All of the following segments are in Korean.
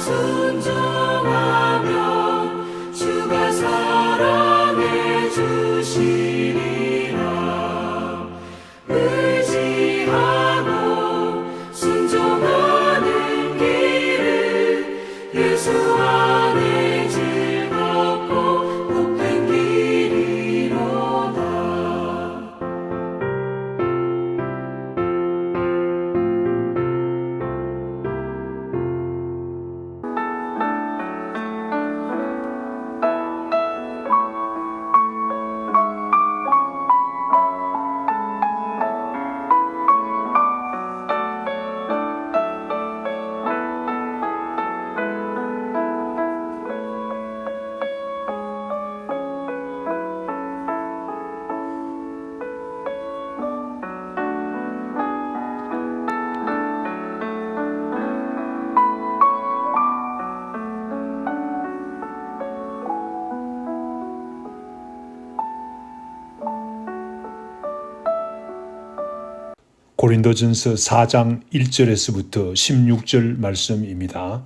순종하면 주가 사랑해 주시리라. 의지하고 순종하는 길은 예수 안에 즐겁고 복된 길이로다. 고린도전서 4장 1절에서부터 16절 말씀입니다.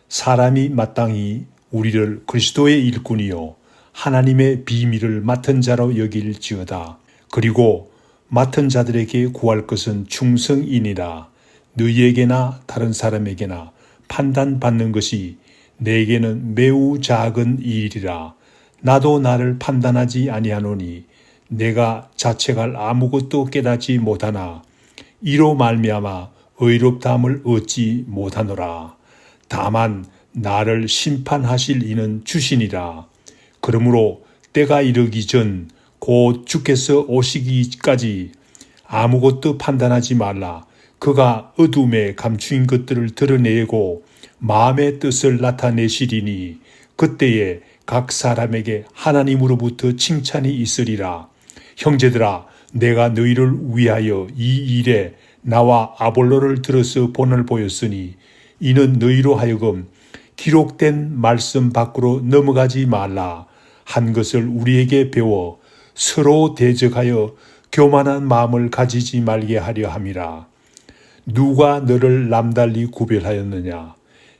사람이 마땅히 우리를 그리스도의 일꾼이요 하나님의 비밀을 맡은 자로 여길지어다. 그리고 맡은 자들에게 구할 것은 충성이니라. 너희에게나 다른 사람에게나 판단받는 것이 내게는 매우 작은 일이라. 나도 나를 판단하지 아니하노니 내가 자책할 아무것도 깨닫지 못하나 이로 말미암아 의롭다함을 얻지 못하노라. 다만 나를 심판하실 이는 주시니라. 그러므로 때가 이르기 전 곧 주께서 오시기까지 아무것도 판단하지 말라. 그가 어둠에 감추인 것들을 드러내고 마음의 뜻을 나타내시리니 그때에 각 사람에게 하나님으로부터 칭찬이 있으리라. 형제들아, 내가 너희를 위하여 이 일에 나와 아볼로를 들어서 본을 보였으니 이는 너희로 하여금 기록된 말씀 밖으로 넘어가지 말라 한 것을 우리에게 배워 서로 대적하여 교만한 마음을 가지지 말게 하려 함이라. 누가 너를 남달리 구별하였느냐?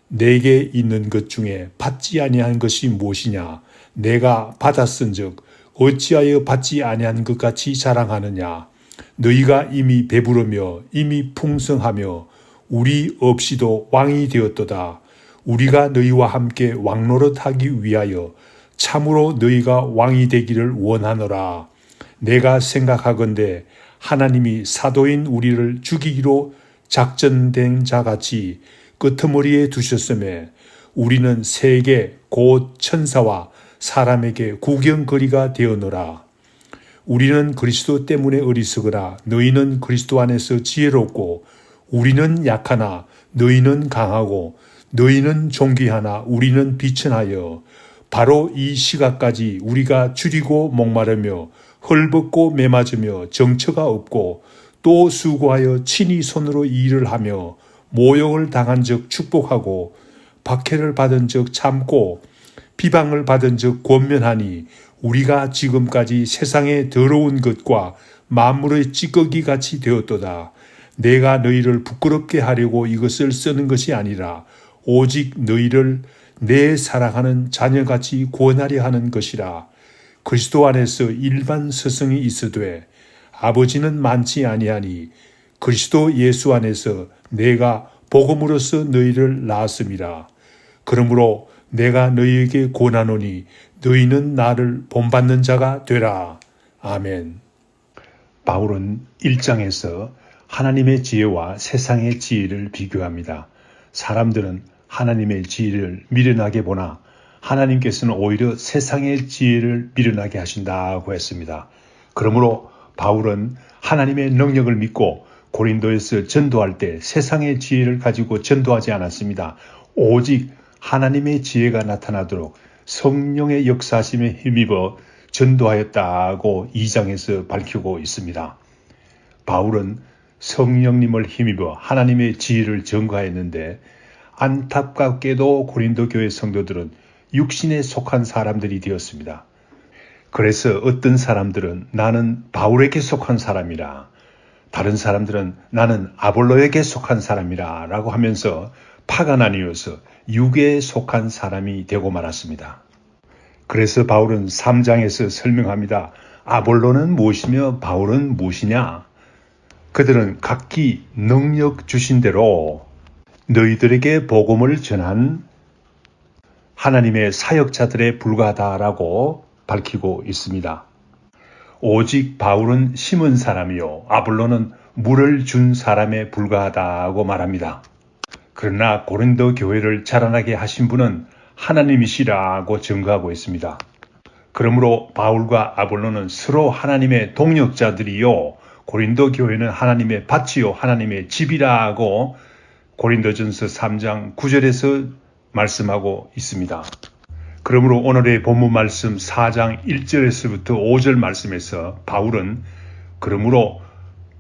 내게 있는 것 중에 받지 아니한 것이 무엇이냐? 내가 받았은즉 어찌하여 받지 아니한 것 같이 자랑하느냐? 너희가 이미 배부르며 이미 풍성하며 우리 없이도 왕이 되었도다. 우리가 너희와 함께 왕노릇하기 위하여 참으로 너희가 왕이 되기를 원하노라. 내가 생각하건대 하나님이 사도인 우리를 죽이기로 작전된 자같이 끄트머리에 두셨음에 우리는 세계 곧 천사와 사람에게 구경거리가 되었노라. 우리는 그리스도 때문에 어리석으나 너희는 그리스도 안에서 지혜롭고 우리는 약하나 너희는 강하고 너희는 존귀하나 우리는 비천하여 바로 이 시각까지 우리가 줄이고 목마르며 헐벗고 매맞으며 정처가 없고 또 수고하여 친히 손으로 일을 하며 모욕을 당한 적 축복하고 박해를 받은 적 참고 비방을 받은 적 권면하니 우리가 지금까지 세상의 더러운 것과 만물의 찌꺼기 같이 되었도다. 내가 너희를 부끄럽게 하려고 이것을 쓰는 것이 아니라 오직 너희를 내 사랑하는 자녀같이 구원하려 하는 것이라. 그리스도 안에서 일반 스승이 있으되 아버지는 많지 아니하니 그리스도 예수 안에서 내가 복음으로써 너희를 낳았음이라. 그러므로 내가 너희에게 권하노니 너희는 나를 본받는 자가 되라. 아멘. 바울은 1장에서 하나님의 지혜와 세상의 지혜를 비교합니다. 사람들은 하나님의 지혜를 미련하게 보나 하나님께서는 오히려 세상의 지혜를 미련하게 하신다고 했습니다. 그러므로 바울은 하나님의 능력을 믿고 고린도에서 전도할 때 세상의 지혜를 가지고 전도하지 않았습니다. 오직 하나님의 지혜가 나타나도록 성령의 역사심에 힘입어 전도하였다고 2장에서 밝히고 있습니다. 바울은 성령님을 힘입어 하나님의 지혜를 전가했는데 안타깝게도 고린도 교회 성도들은 육신에 속한 사람들이 되었습니다. 그래서 어떤 사람들은 나는 바울에게 속한 사람이라, 다른 사람들은 나는 아볼로에게 속한 사람이라 라고 하면서 파가 나뉘어서 육에 속한 사람이 되고 말았습니다. 그래서 바울은 3장에서 설명합니다. 아볼로는 무엇이며 바울은 무엇이냐? 그들은 각기 능력 주신 대로 너희들에게 복음을 전한 하나님의 사역자들에 불과하다라고 밝히고 있습니다. 오직 바울은 심은 사람이요 아볼로는 물을 준 사람에 불과하다고 말합니다. 그러나 고린도 교회를 자라나게 하신 분은 하나님이시라고 증거하고 있습니다. 그러므로 바울과 아볼로는 서로 하나님의 동역자들이요 고린도 교회는 하나님의 밭이요 하나님의 집이라고 고린도전서 3장 9절에서 말씀하고 있습니다. 그러므로 오늘의 본문 말씀 4장 1절에서부터 5절 말씀에서 바울은 그러므로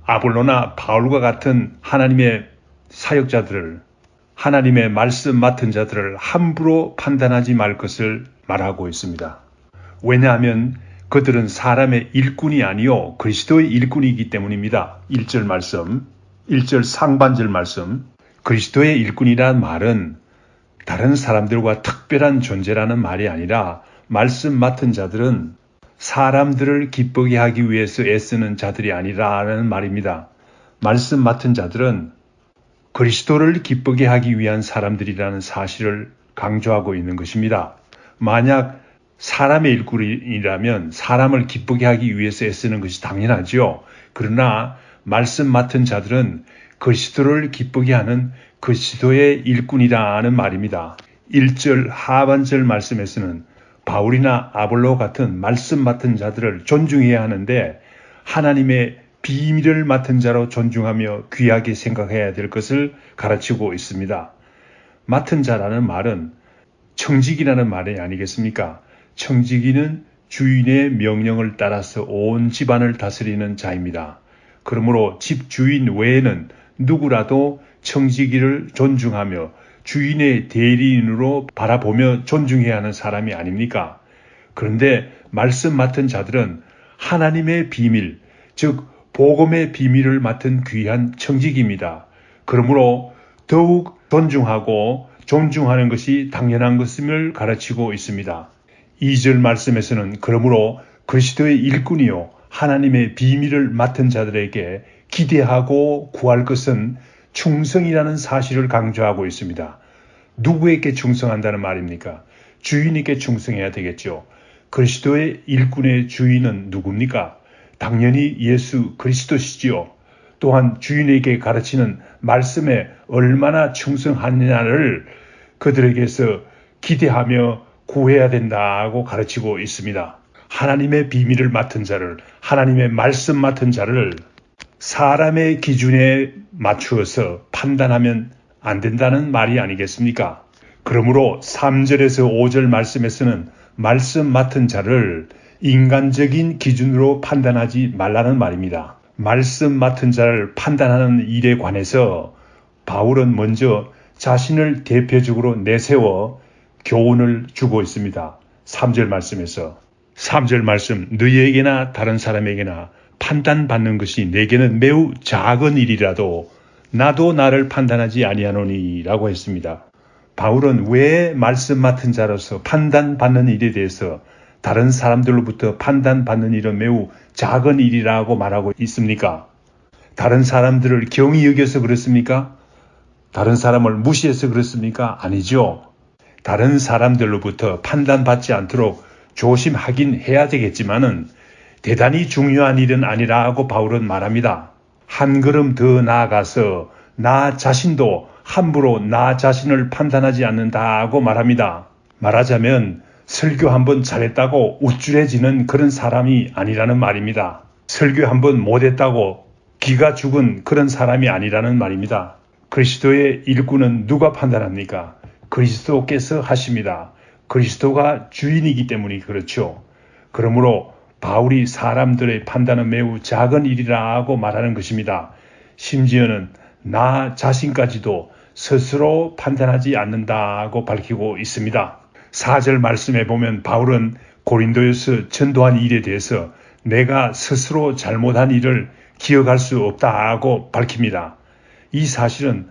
아볼로나 바울과 같은 하나님의 사역자들을 하나님의 말씀 맡은 자들을 함부로 판단하지 말 것을 말하고 있습니다. 왜냐하면 그들은 사람의 일꾼이 아니요 그리스도의 일꾼이기 때문입니다. 1절 말씀, 1절 상반절 말씀. 그리스도의 일꾼이란 말은 다른 사람들과 특별한 존재라는 말이 아니라 말씀 맡은 자들은 사람들을 기쁘게 하기 위해서 애쓰는 자들이 아니라는 말입니다. 말씀 맡은 자들은 그리스도를 기쁘게 하기 위한 사람들이라는 사실을 강조하고 있는 것입니다. 만약 사람의 일꾼이라면 사람을 기쁘게 하기 위해서 애쓰는 것이 당연하죠. 그러나 말씀 맡은 자들은 그리스도를 기쁘게 하는 그리스도의 일꾼이라는 말입니다. 1절 하반절 말씀에서는 바울이나 아볼로 같은 말씀 맡은 자들을 존중해야 하는데 하나님의 비밀을 맡은 자로 존중하며 귀하게 생각해야 될 것을 가르치고 있습니다. 맡은 자라는 말은 청지기라는 말이 아니겠습니까? 청지기는 주인의 명령을 따라서 온 집안을 다스리는 자입니다. 그러므로 집 주인 외에는 누구라도 청지기를 존중하며 주인의 대리인으로 바라보며 존중해야 하는 사람이 아닙니까? 그런데 말씀 맡은 자들은 하나님의 비밀, 즉 복음의 비밀을 맡은 귀한 청지기입니다. 그러므로 더욱 존중하고 존중하는 것이 당연한 것임을 가르치고 있습니다. 2절 말씀에서는 그러므로 그리스도의 일꾼이요 하나님의 비밀을 맡은 자들에게 기대하고 구할 것은 충성이라는 사실을 강조하고 있습니다. 누구에게 충성한다는 말입니까? 주인에게 충성해야 되겠죠. 그리스도의 일꾼의 주인은 누굽니까? 당연히 예수 그리스도시지요. 또한 주인에게 가르치는 말씀에 얼마나 충성하느냐를 그들에게서 기대하며 구해야 된다고 가르치고 있습니다. 하나님의 비밀을 맡은 자를, 하나님의 말씀 맡은 자를 사람의 기준에 맞추어서 판단하면 안 된다는 말이 아니겠습니까? 그러므로 3절에서 5절 말씀에서는 말씀 맡은 자를 인간적인 기준으로 판단하지 말라는 말입니다. 말씀 맡은 자를 판단하는 일에 관해서 바울은 먼저 자신을 대표적으로 내세워 교훈을 주고 있습니다. 3절 말씀에서 3절 말씀 너희에게나 다른 사람에게나 판단받는 것이 내게는 매우 작은 일이라도 나도 나를 판단하지 아니하노니 라고 했습니다. 바울은 왜 말씀 맡은 자로서 판단받는 일에 대해서 다른 사람들로부터 판단받는 일은 매우 작은 일이라고 말하고 있습니까? 다른 사람들을 경히 여겨서 그렇습니까? 다른 사람을 무시해서 그렇습니까? 아니죠. 다른 사람들로부터 판단받지 않도록 조심하긴 해야 되겠지만은 대단히 중요한 일은 아니라고 바울은 말합니다. 한 걸음 더 나아가서 나 자신도 함부로 나 자신을 판단하지 않는다고 말합니다. 말하자면 설교 한번 잘했다고 우쭐해지는 그런 사람이 아니라는 말입니다. 설교 한번 못했다고 기가 죽은 그런 사람이 아니라는 말입니다. 그리스도의 일꾼은 누가 판단합니까? 그리스도께서 하십니다. 그리스도가 주인이기 때문이 그렇죠. 그러므로 바울이 사람들의 판단은 매우 작은 일이라고 말하는 것입니다. 심지어는 나 자신까지도 스스로 판단하지 않는다고 밝히고 있습니다. 4절 말씀에 보면 바울은 고린도에서 전도한 일에 대해서 내가 스스로 잘못한 일을 기억할 수 없다고 밝힙니다. 이 사실은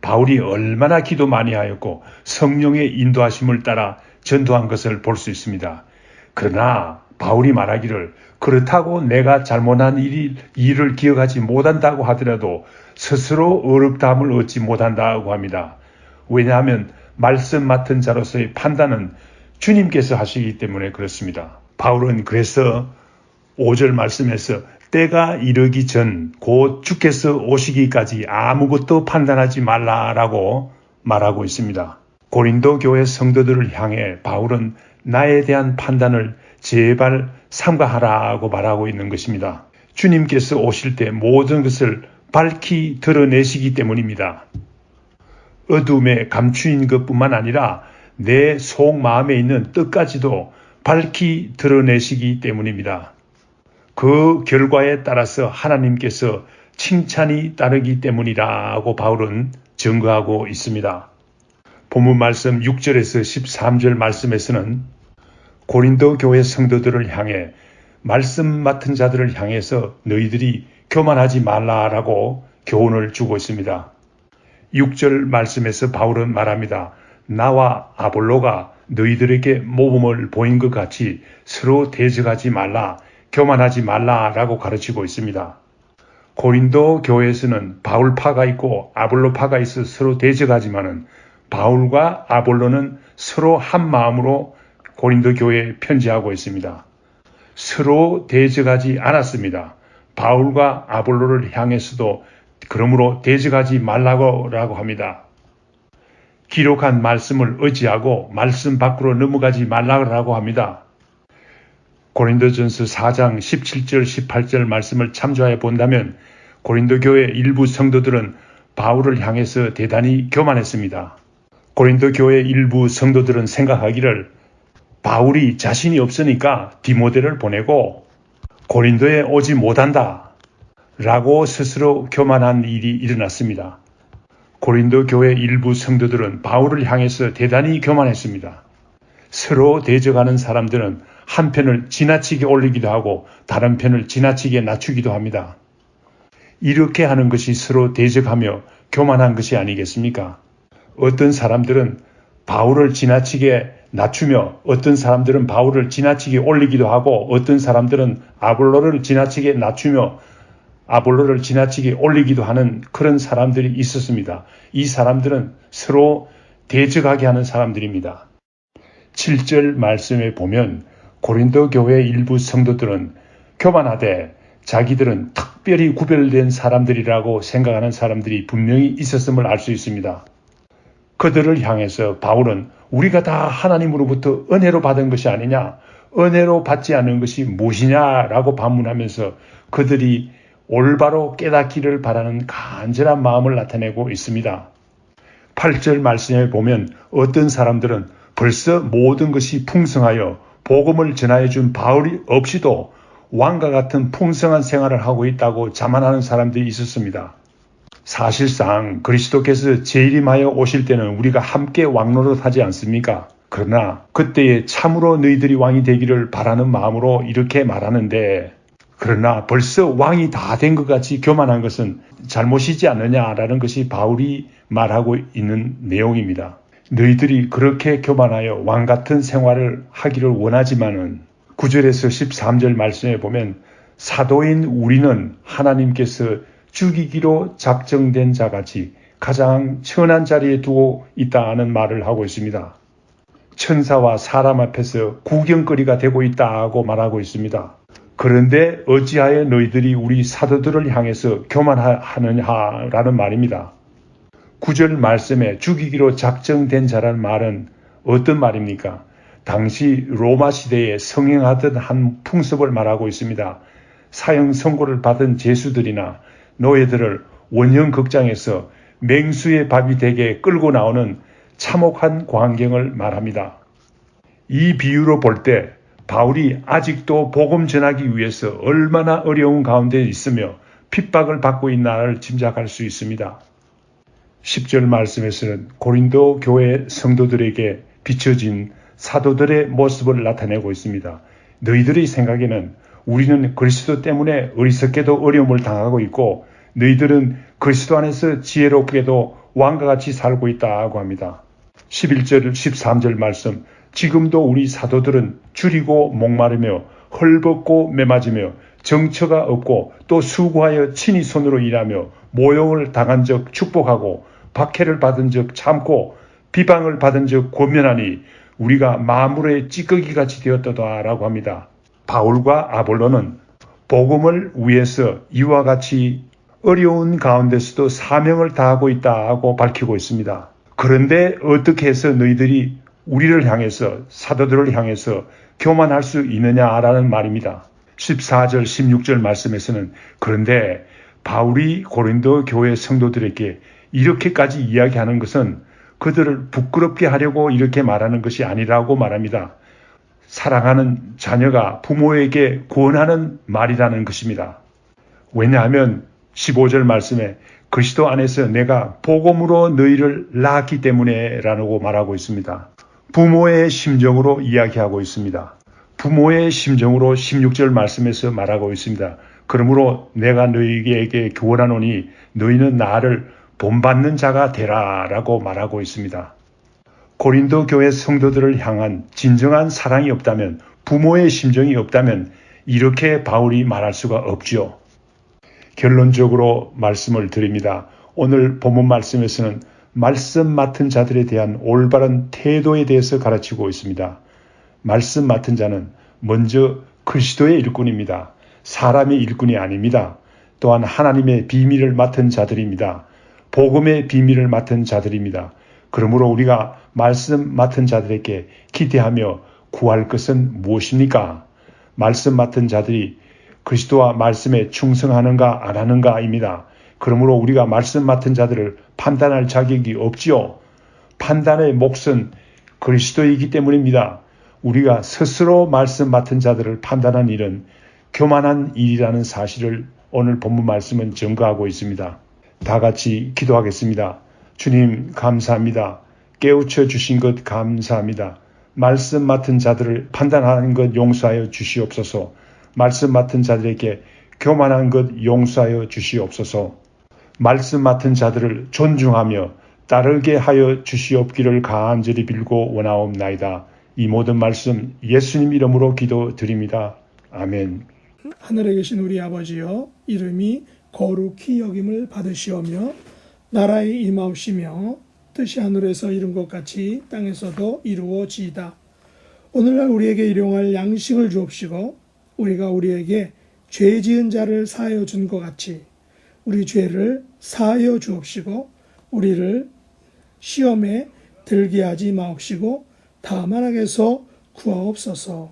바울이 얼마나 기도 많이 하였고 성령의 인도하심을 따라 전도한 것을 볼 수 있습니다. 그러나 바울이 말하기를 그렇다고 내가 잘못한 일을 기억하지 못한다고 하더라도 스스로 어렵다함을 얻지 못한다고 합니다. 왜냐하면 말씀 맡은 자로서의 판단은 주님께서 하시기 때문에 그렇습니다. 바울은 그래서 5절 말씀에서 때가 이르기 전 곧 주께서 오시기까지 아무것도 판단하지 말라라고 말하고 있습니다. 고린도 교회 성도들을 향해 바울은 나에 대한 판단을 제발 삼가하라고 말하고 있는 것입니다. 주님께서 오실 때 모든 것을 밝히 드러내시기 때문입니다. 어둠에 감추인 것뿐만 아니라 내 속마음에 있는 뜻까지도 밝히 드러내시기 때문입니다. 그 결과에 따라서 하나님께서 칭찬이 따르기 때문이라고 바울은 증거하고 있습니다. 본문 말씀 6절에서 13절 말씀에서는 고린도 교회 성도들을 향해 말씀 맡은 자들을 향해서 너희들이 교만하지 말라라고 교훈을 주고 있습니다. 6절 말씀에서 바울은 말합니다. 나와 아볼로가 너희들에게 모범을 보인 것 같이 서로 대적하지 말라, 교만하지 말라라고 가르치고 있습니다. 고린도 교회에서는 바울파가 있고 아볼로파가 있어 서로 대적하지만은 바울과 아볼로는 서로 한 마음으로 고린도 교회에 편지하고 있습니다. 서로 대적하지 않았습니다. 바울과 아볼로를 향해서도 그러므로 대적하지 말라고 합니다. 기록한 말씀을 의지하고 말씀 밖으로 넘어가지 말라고 합니다. 고린도전서 4장 17절 18절 말씀을 참조해 본다면 고린도 교회 일부 성도들은 바울을 향해서 대단히 교만했습니다. 고린도 교회 일부 성도들은 생각하기를 바울이 자신이 없으니까 디모데를 보내고 고린도에 오지 못한다 라고 스스로 교만한 일이 일어났습니다. 고린도 교회 일부 성도들은 바울을 향해서 대단히 교만했습니다. 서로 대적하는 사람들은 한 편을 지나치게 올리기도 하고 다른 편을 지나치게 낮추기도 합니다. 이렇게 하는 것이 서로 대적하며 교만한 것이 아니겠습니까? 어떤 사람들은 바울을 지나치게 낮추며 어떤 사람들은 바울을 지나치게 올리기도 하고 어떤 사람들은 아볼로를 지나치게 낮추며 아볼로를 지나치게 올리기도 하는 그런 사람들이 있었습니다. 이 사람들은 서로 대적하게 하는 사람들입니다. 7절 말씀에 보면 고린도 교회 일부 성도들은 교만하되 자기들은 특별히 구별된 사람들이라고 생각하는 사람들이 분명히 있었음을 알 수 있습니다. 그들을 향해서 바울은 우리가 다 하나님으로부터 은혜로 받은 것이 아니냐, 은혜로 받지 않은 것이 무엇이냐라고 반문하면서 그들이 올바로 깨닫기를 바라는 간절한 마음을 나타내고 있습니다. 8절 말씀에 보면 어떤 사람들은 벌써 모든 것이 풍성하여 복음을 전하여 준 바울이 없이도 왕과 같은 풍성한 생활을 하고 있다고 자만하는 사람들이 있었습니다. 사실상 그리스도께서 재림하여 오실 때는 우리가 함께 왕노릇하지 않습니까? 그러나 그때에 참으로 너희들이 왕이 되기를 바라는 마음으로 이렇게 말하는데 그러나 벌써 왕이 다 된 것 같이 교만한 것은 잘못이지 않느냐라는 것이 바울이 말하고 있는 내용입니다. 너희들이 그렇게 교만하여 왕 같은 생활을 하기를 원하지만은 9절에서 13절 말씀에 보면 사도인 우리는 하나님께서 죽이기로 작정된 자같이 가장 천한 자리에 두고 있다는 말을 하고 있습니다. 천사와 사람 앞에서 구경거리가 되고 있다고 말하고 있습니다. 그런데 어찌하여 너희들이 우리 사도들을 향해서 교만하느냐라는 말입니다. 9절 말씀에 죽이기로 작정된 자라는 말은 어떤 말입니까? 당시 로마 시대에 성행하던 한 풍습을 말하고 있습니다. 사형 선고를 받은 죄수들이나 노예들을 원형 극장에서 맹수의 밥이 되게 끌고 나오는 참혹한 광경을 말합니다. 이 비유로 볼 때 바울이 아직도 복음 전하기 위해서 얼마나 어려운 가운데 있으며 핍박을 받고 있나를 짐작할 수 있습니다. 10절 말씀에서는 고린도 교회 성도들에게 비춰진 사도들의 모습을 나타내고 있습니다. 너희들의 생각에는 우리는 그리스도 때문에 어리석게도 어려움을 당하고 있고 너희들은 그리스도 안에서 지혜롭게도 왕과 같이 살고 있다고 합니다. 11절 13절 말씀, 지금도 우리 사도들은 줄이고 목마르며 헐벗고 매맞으며 정처가 없고 또 수고하여 친히 손으로 일하며 모욕을 당한 적 축복하고 박해를 받은 적 참고 비방을 받은 적 권면하니 우리가 마물의 찌꺼기같이 되었다라고 합니다. 바울과 아볼로는 복음을 위해서 이와 같이 어려운 가운데서도 사명을 다하고 있다고 밝히고 있습니다. 그런데 어떻게 해서 너희들이 우리를 향해서 사도들을 향해서 교만할 수 있느냐라는 말입니다. 14절 16절 말씀에서는 그런데 바울이 고린도 교회 성도들에게 이렇게까지 이야기하는 것은 그들을 부끄럽게 하려고 이렇게 말하는 것이 아니라고 말합니다. 사랑하는 자녀가 부모에게 권하는 말이라는 것입니다. 왜냐하면 15절 말씀에 그리스도 안에서 내가 복음으로 너희를 낳았기 때문에 라고 말하고 있습니다. 부모의 심정으로 이야기하고 있습니다. 부모의 심정으로 16절 말씀에서 말하고 있습니다. 그러므로 내가 너희에게 교훈하노니 너희는 나를 본받는 자가 되라 라고 말하고 있습니다. 고린도 교회 성도들을 향한 진정한 사랑이 없다면, 부모의 심정이 없다면 이렇게 바울이 말할 수가 없지요. 결론적으로 말씀을 드립니다. 오늘 본문 말씀에서는 말씀 맡은 자들에 대한 올바른 태도에 대해서 가르치고 있습니다. 말씀 맡은 자는 먼저 그리스도의 일꾼입니다. 사람의 일꾼이 아닙니다. 또한 하나님의 비밀을 맡은 자들입니다. 복음의 비밀을 맡은 자들입니다. 그러므로 우리가 말씀 맡은 자들에게 기대하며 구할 것은 무엇입니까? 말씀 맡은 자들이 그리스도와 말씀에 충성하는가 안 하는가입니다. 그러므로 우리가 말씀 맡은 자들을 판단할 자격이 없지요. 판단의 몫은 그리스도이기 때문입니다. 우리가 스스로 말씀 맡은 자들을 판단한 일은 교만한 일이라는 사실을 오늘 본문 말씀은 증거하고 있습니다. 다 같이 기도하겠습니다. 주님 감사합니다. 깨우쳐 주신 것 감사합니다. 말씀 맡은 자들을 판단하는 것 용서하여 주시옵소서. 말씀 맡은 자들에게 교만한 것 용서하여 주시옵소서. 말씀 맡은 자들을 존중하며 따르게 하여 주시옵기를 간절히 빌고 원하옵나이다. 이 모든 말씀 예수님 이름으로 기도드립니다. 아멘. 하늘에 계신 우리 아버지여, 이름이 거룩히 여김을 받으시오며 나라의 임하옵시며 뜻이 하늘에서 이룬 것 같이 땅에서도 이루어지이다. 오늘날 우리에게 일용할 양식을 주옵시고 우리가 우리에게 죄 지은 자를 사하여 준 것 같이 우리 죄를 사하여 주옵시고 우리를 시험에 들게 하지 마옵시고 다만 악에서 구하옵소서.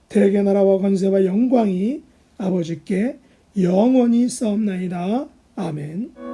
대개 나라와 권세와 영광이 아버지께 영원히 싸움나이다. 아멘.